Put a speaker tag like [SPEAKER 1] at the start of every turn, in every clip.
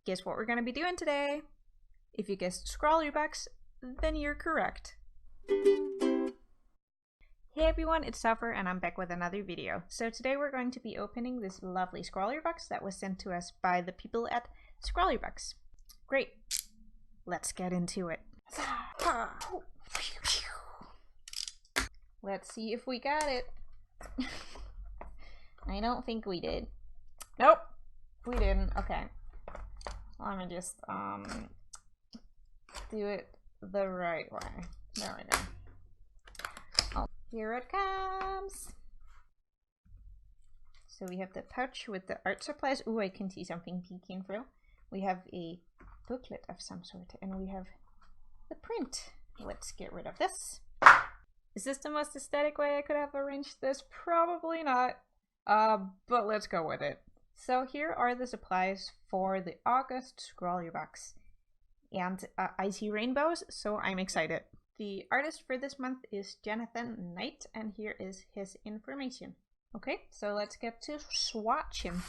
[SPEAKER 1] Guess what we're going to be doing today? If you guessed Scrawlr Box, then you're correct. Hey everyone, it's Zzoffer and I'm back with another video. So today we're going to be opening this lovely Scrawlr Box that was sent to us by the people at Scrawlr Box. Great, let's get into it. Let's see if we got it. I don't think we did. Nope, we didn't. Okay. Let me just do it the right way. There we go. Oh, here it comes. So we have the pouch with the art supplies. Ooh, I can see something peeking through. We have a booklet of some sort, and we have the print. Let's get rid of this. Is this the most aesthetic way I could have arranged this? Probably not. But let's go with it. So here are the supplies for the August Scrawlr Box. And I see rainbows, so I'm excited. The artist for this month is Jonathan Knight, and here is his information. Okay, so let's get to swatching.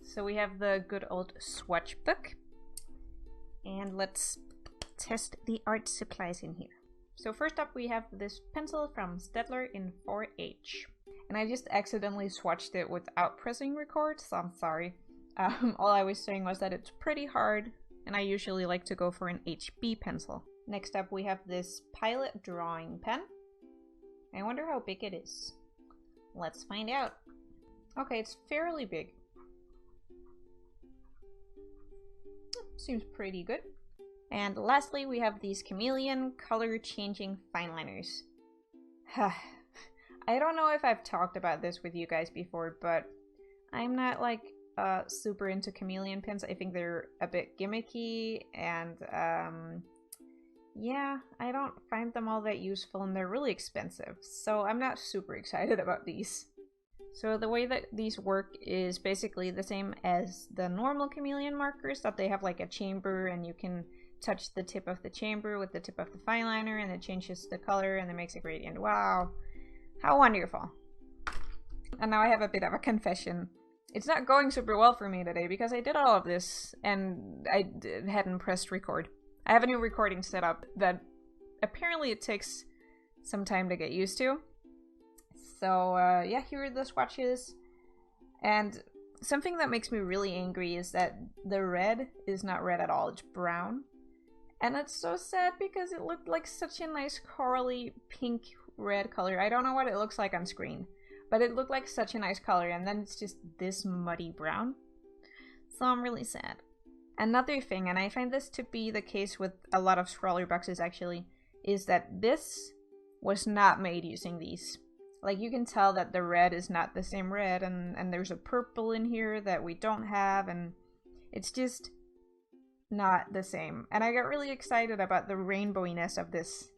[SPEAKER 1] So we have the good old swatch book. And let's test the art supplies in here. So first up we have this pencil from Scrawlr in 4H. And I just accidentally swatched it without pressing record, so I'm sorry. All I was saying was that it's pretty hard, and I usually like to go for an HB pencil. Next up we have this Pilot drawing pen. I wonder how big it is. Let's find out. Okay, it's fairly big. Seems pretty good. And lastly we have these chameleon color changing fine liners. I don't know if I've talked about this with you guys before, but I'm not like super into chameleon pens. I think they're a bit gimmicky, and yeah, I don't find them all that useful, and they're really expensive, so I'm not super excited about these. So the way that these work is basically the same as the normal chameleon markers, that they have like a chamber and you can touch the tip of the chamber with the tip of the fine liner and it changes the color and it makes a gradient. Wow. How wonderful. And now I have a bit of a confession. It's not going super well for me today because I did all of this and I hadn't pressed record. I have a new recording set up that apparently it takes some time to get used to. So yeah, here are the swatches. And something that makes me really angry is that the red is not red at all, it's brown. And it's so sad because it looked like such a nice corally pink red color. I don't know what it looks like on screen, but it looked like such a nice color, and then it's just this muddy brown. So I'm really sad. Another thing, and I find this to be the case with a lot of Scrawlr boxes actually, is that this was not made using these. Like, you can tell that the red is not the same red, and there's a purple in here that we don't have, and it's just not the same. And I got really excited about the rainbowiness of this.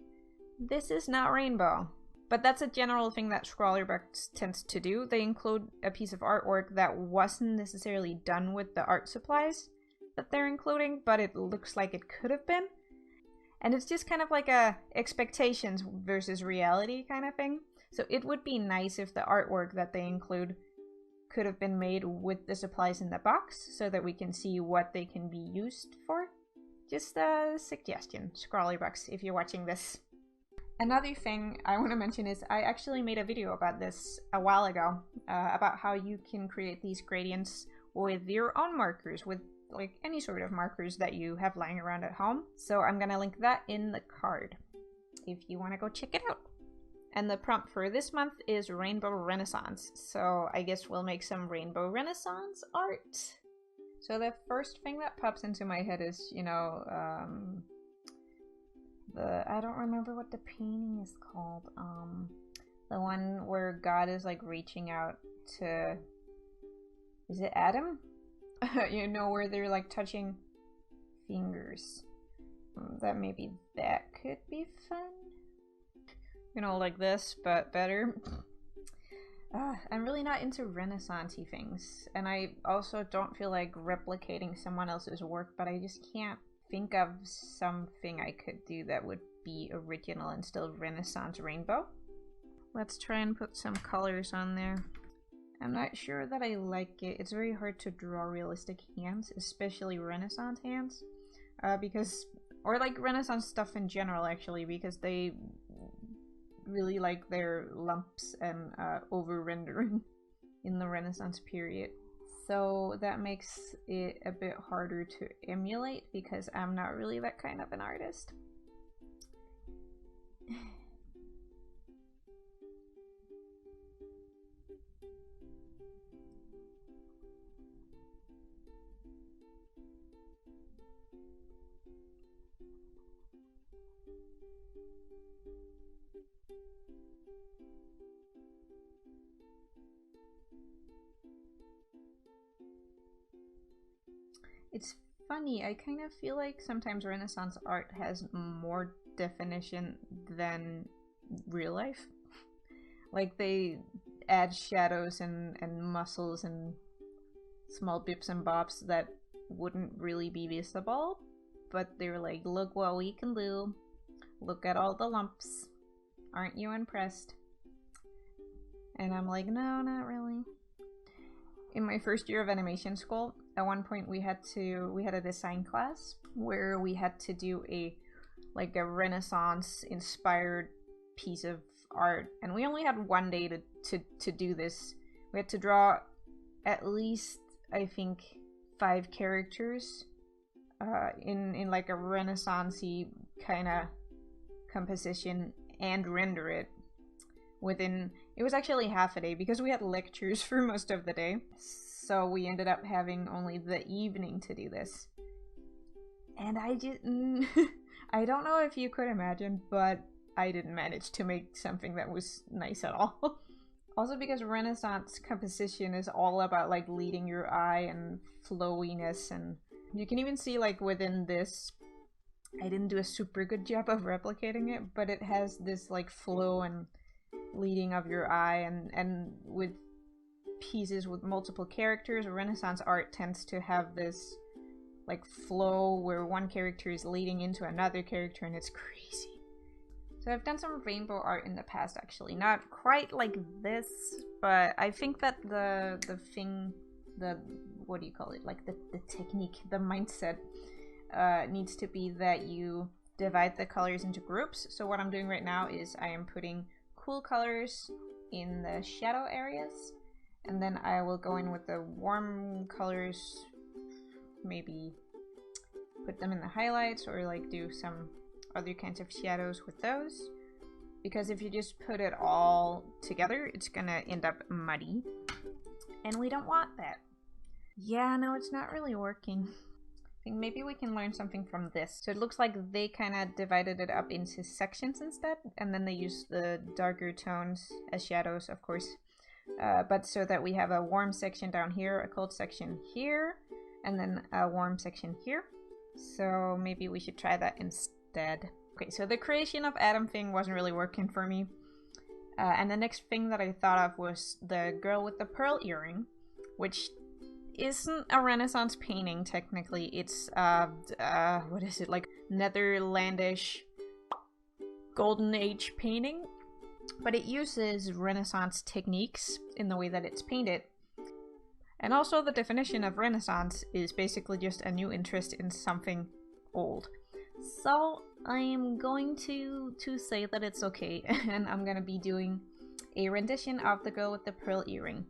[SPEAKER 1] This is not rainbow. But that's a general thing that Scrawlr Box tends to do. They include a piece of artwork that wasn't necessarily done with the art supplies that they're including, but it looks like it could have been. And it's just kind of like a expectations versus reality kind of thing. So it would be nice if the artwork that they include could have been made with the supplies in the box so that we can see what they can be used for. Just a suggestion, Scrawlr Box, if you're watching this. Another thing I want to mention is I actually made a video about this a while ago, about how you can create these gradients with your own markers, with like any sort of markers that you have lying around at home. So I'm gonna link that in the card if you want to go check it out. And the prompt for this month is Rainbow Renaissance, so I guess we'll make some Rainbow Renaissance art. So the first thing that pops into my head is, you know, I don't remember what the painting is called. The one where God is like reaching out to, is it Adam? You know, where they're like touching fingers. That maybe that could be fun. You know, like this, but better. I'm really not into Renaissance-y things. And I also don't feel like replicating someone else's work, but I just can't think of something I could do that would be original and still Renaissance rainbow. Let's try and put some colors on there. I'm not sure that I like it. It's very hard to draw realistic hands, especially Renaissance hands, or like Renaissance stuff in general actually, because they really like their lumps and over-rendering in the Renaissance period. So that makes it a bit harder to emulate because I'm not really that kind of an artist. It's funny, I kind of feel like sometimes Renaissance art has more definition than real life. Like they add shadows and muscles and small bips and bobs that wouldn't really be visible, but they're like, look what we can do. Look at all the lumps. Aren't you impressed? And I'm like, no, not really. In my first year of animation school, at one point we had a design class where we had to do a Renaissance inspired piece of art, and we only had one day to do this. We had to draw at least, I think, 5 characters in like a Renaissance-y kind of composition and render it within. It was actually half a day because we had lectures for most of the day, so we ended up having only the evening to do this. And I didn't I don't know if you could imagine, but I didn't manage to make something that was nice at all. Also because Renaissance composition is all about like leading your eye and flowiness, and you can even see like within this, I didn't do a super good job of replicating it, but it has this like flow and leading of your eye, and with pieces with multiple characters, Renaissance art tends to have this like flow where one character is leading into another character, and it's crazy. So I've done some rainbow art in the past actually, not quite like this, but I think that the what do you call it, like the technique, the mindset needs to be that you divide the colors into groups. So what I'm doing right now is I am putting cool colors in the shadow areas, and then I will go in with the warm colors, maybe put them in the highlights or like do some other kinds of shadows with those, because if you just put it all together it's gonna end up muddy and we don't want that. Yeah, no, it's not really working. I think maybe we can learn something from this. So it looks like they kind of divided it up into sections instead, and then they use the darker tones as shadows, of course. But so that we have a warm section down here, a cold section here, and then a warm section here. So maybe we should try that instead. Okay, so the creation of Adam thing wasn't really working for me. And the next thing that I thought of was the girl with the pearl earring, which isn't a Renaissance painting technically. It's what is it, like Netherlandish Golden Age painting, but it uses Renaissance techniques in the way that it's painted. And also the definition of Renaissance is basically just a new interest in something old. So I am going to say that it's okay, and I'm gonna be doing a rendition of the girl with the pearl earring.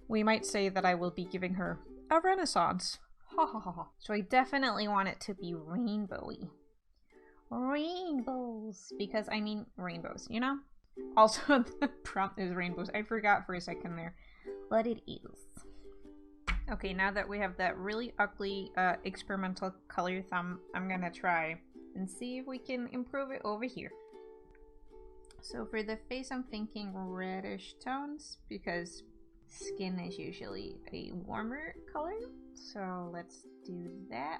[SPEAKER 1] We might say that I will be giving her a Renaissance. Ha ha ha ha. So I definitely want it to be rainbowy. Rainbows! Because I mean rainbows, you know? Also, the prompt is rainbows. I forgot for a second there. But it is. Okay, now that we have that really ugly experimental color thumb, I'm gonna try and see if we can improve it over here. So for the face, I'm thinking reddish tones because skin is usually a warmer color. So let's do that.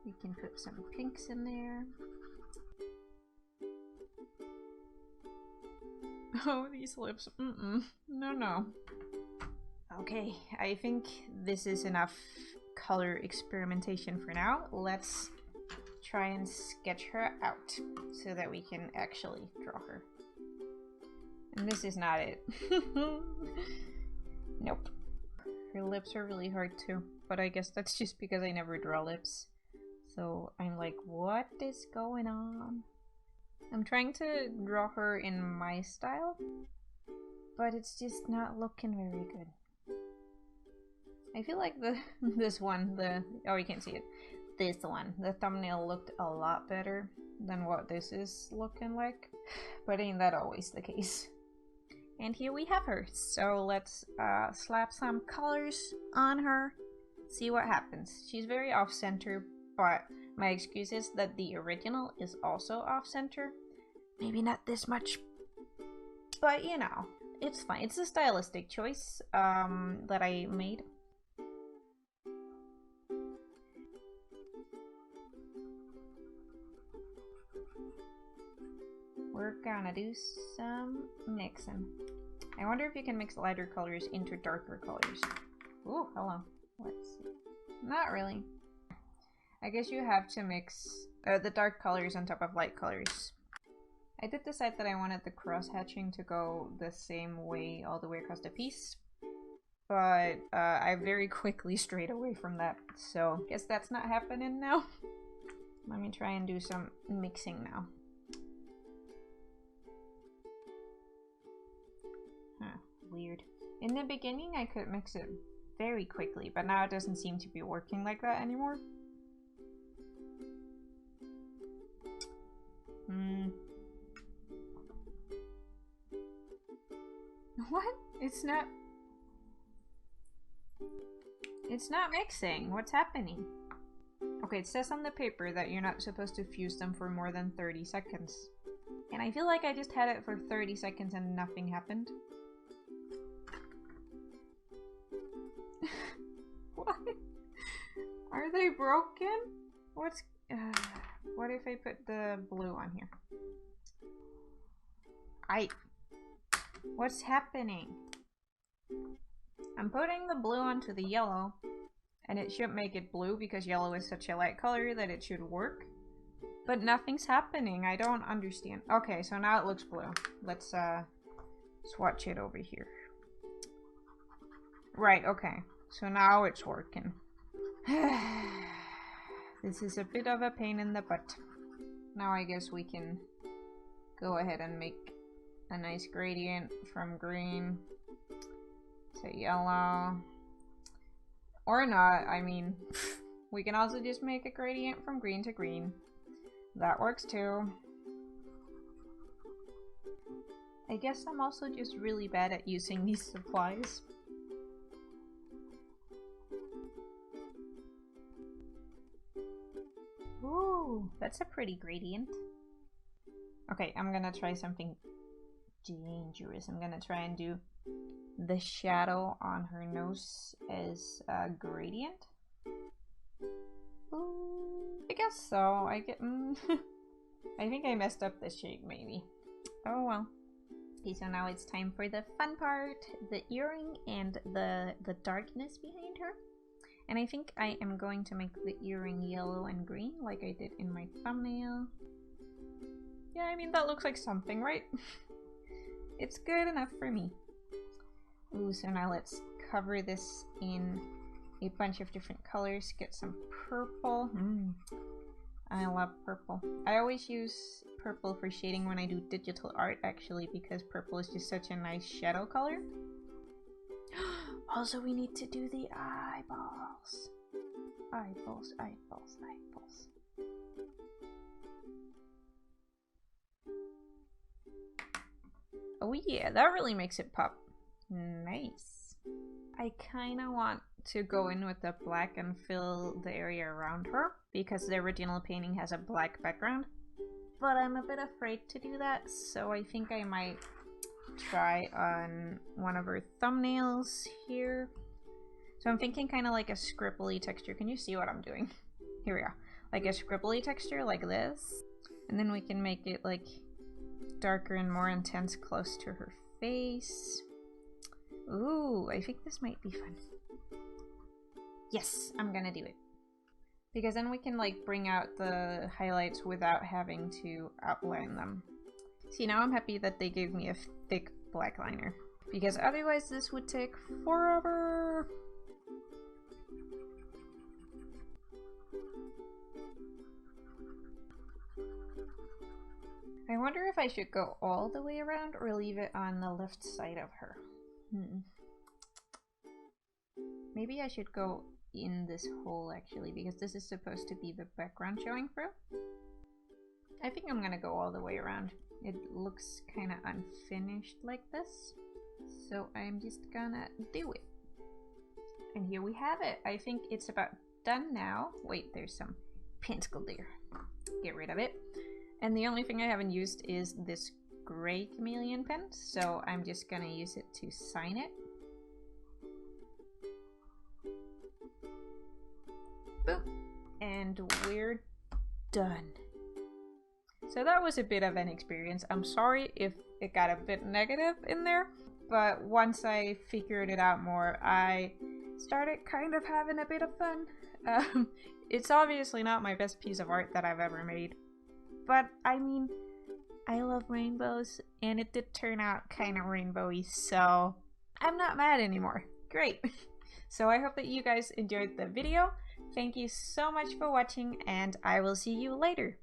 [SPEAKER 1] We can put some pinks in there. Oh, these lips. No, no. Okay, I think this is enough color experimentation for now. Let's try and sketch her out so that we can actually draw her. And this is not it. Nope. Her lips are really hard too, but I guess that's just because I never draw lips. So I'm like, what is going on? I'm trying to draw her in my style, but it's just not looking very good. I feel like this one, oh, you can't see it. This one, the thumbnail looked a lot better than what this is looking like, but ain't that always the case? And here we have her. So let's slap some colors on her, see what happens. She's very off-center, but my excuse is that the original is also off-center. Maybe not this much, but you know, it's fine. It's a stylistic choice that I made. We're gonna do some mixing. I wonder if you can mix lighter colors into darker colors. Ooh, hello. Let's see. Not really. I guess you have to mix the dark colors on top of light colors. I did decide that I wanted the cross-hatching to go the same way all the way across the piece, but I very quickly strayed away from that, so guess that's not happening now. Let me try and do some mixing now. Huh, weird. In the beginning I could mix it very quickly, but now it doesn't seem to be working like that anymore. What? It's not mixing. What's happening? Okay, it says on the paper that you're not supposed to fuse them for more than 30 seconds. And I feel like I just had it for 30 seconds and nothing happened. What? Are they broken? What's... what if I put the blue on here? What's happening? I'm putting the blue onto the yellow, and it should make it blue because yellow is such a light color that it should work. But nothing's happening. I don't understand. Okay, so now it looks blue. Let's swatch it over here. Right, okay. So now it's working. This is a bit of a pain in the butt. Now I guess we can go ahead and make a nice gradient from green to yellow. Or not, I mean, we can also just make a gradient from green to green. That works too. I guess I'm also just really bad at using these supplies. Ooh, that's a pretty gradient. Okay, I'm gonna try something dangerous. I'm gonna try and do the shadow on her nose as a gradient. Ooh, I guess so. I think I messed up the shape maybe. Oh well. Okay, so now it's time for the fun part, the earring and the darkness behind her. And I think I am going to make the earring yellow and green like I did in my thumbnail. Yeah, I mean that looks like something, right? It's good enough for me. Ooh, so now let's cover this in a bunch of different colors. Get some purple. I love purple. I always use purple for shading when I do digital art actually, because purple is just such a nice shadow color. Also, we need to do the eyeballs. Eyeballs, eyeballs, eyeballs. Oh yeah, that really makes it pop. Nice. I kind of want to go in with the black and fill the area around her because the original painting has a black background. But I'm a bit afraid to do that, so I think I might try on one of her thumbnails here. So I'm thinking kind of like a scribbly texture. Can you see what I'm doing? Here we go. Like a scribbly texture like this. And then we can make it like darker and more intense close to her face. Ooh, I think this might be fun. Yes, I'm gonna do it. Because then we can like bring out the highlights without having to outline them. See, now I'm happy that they gave me a thick black liner, because otherwise this would take forever. I wonder if I should go all the way around or leave it on the left side of her. Maybe I should go in this hole actually, because this is supposed to be the background showing through. I think I'm gonna go all the way around. It looks kind of unfinished like this, so I'm just gonna do it. And here we have it. I think it's about done now. Wait, there's some pentacle there. Get rid of it. And the only thing I haven't used is this gray chameleon pen, so I'm just gonna use it to sign it. Boom. And we're done. So that was a bit of an experience. I'm sorry if it got a bit negative in there, but once I figured it out more, I started kind of having a bit of fun. It's obviously not my best piece of art that I've ever made, but I mean, I love rainbows, and it did turn out kind of rainbowy, so I'm not mad anymore. Great! So I hope that you guys enjoyed the video. Thank you so much for watching, and I will see you later.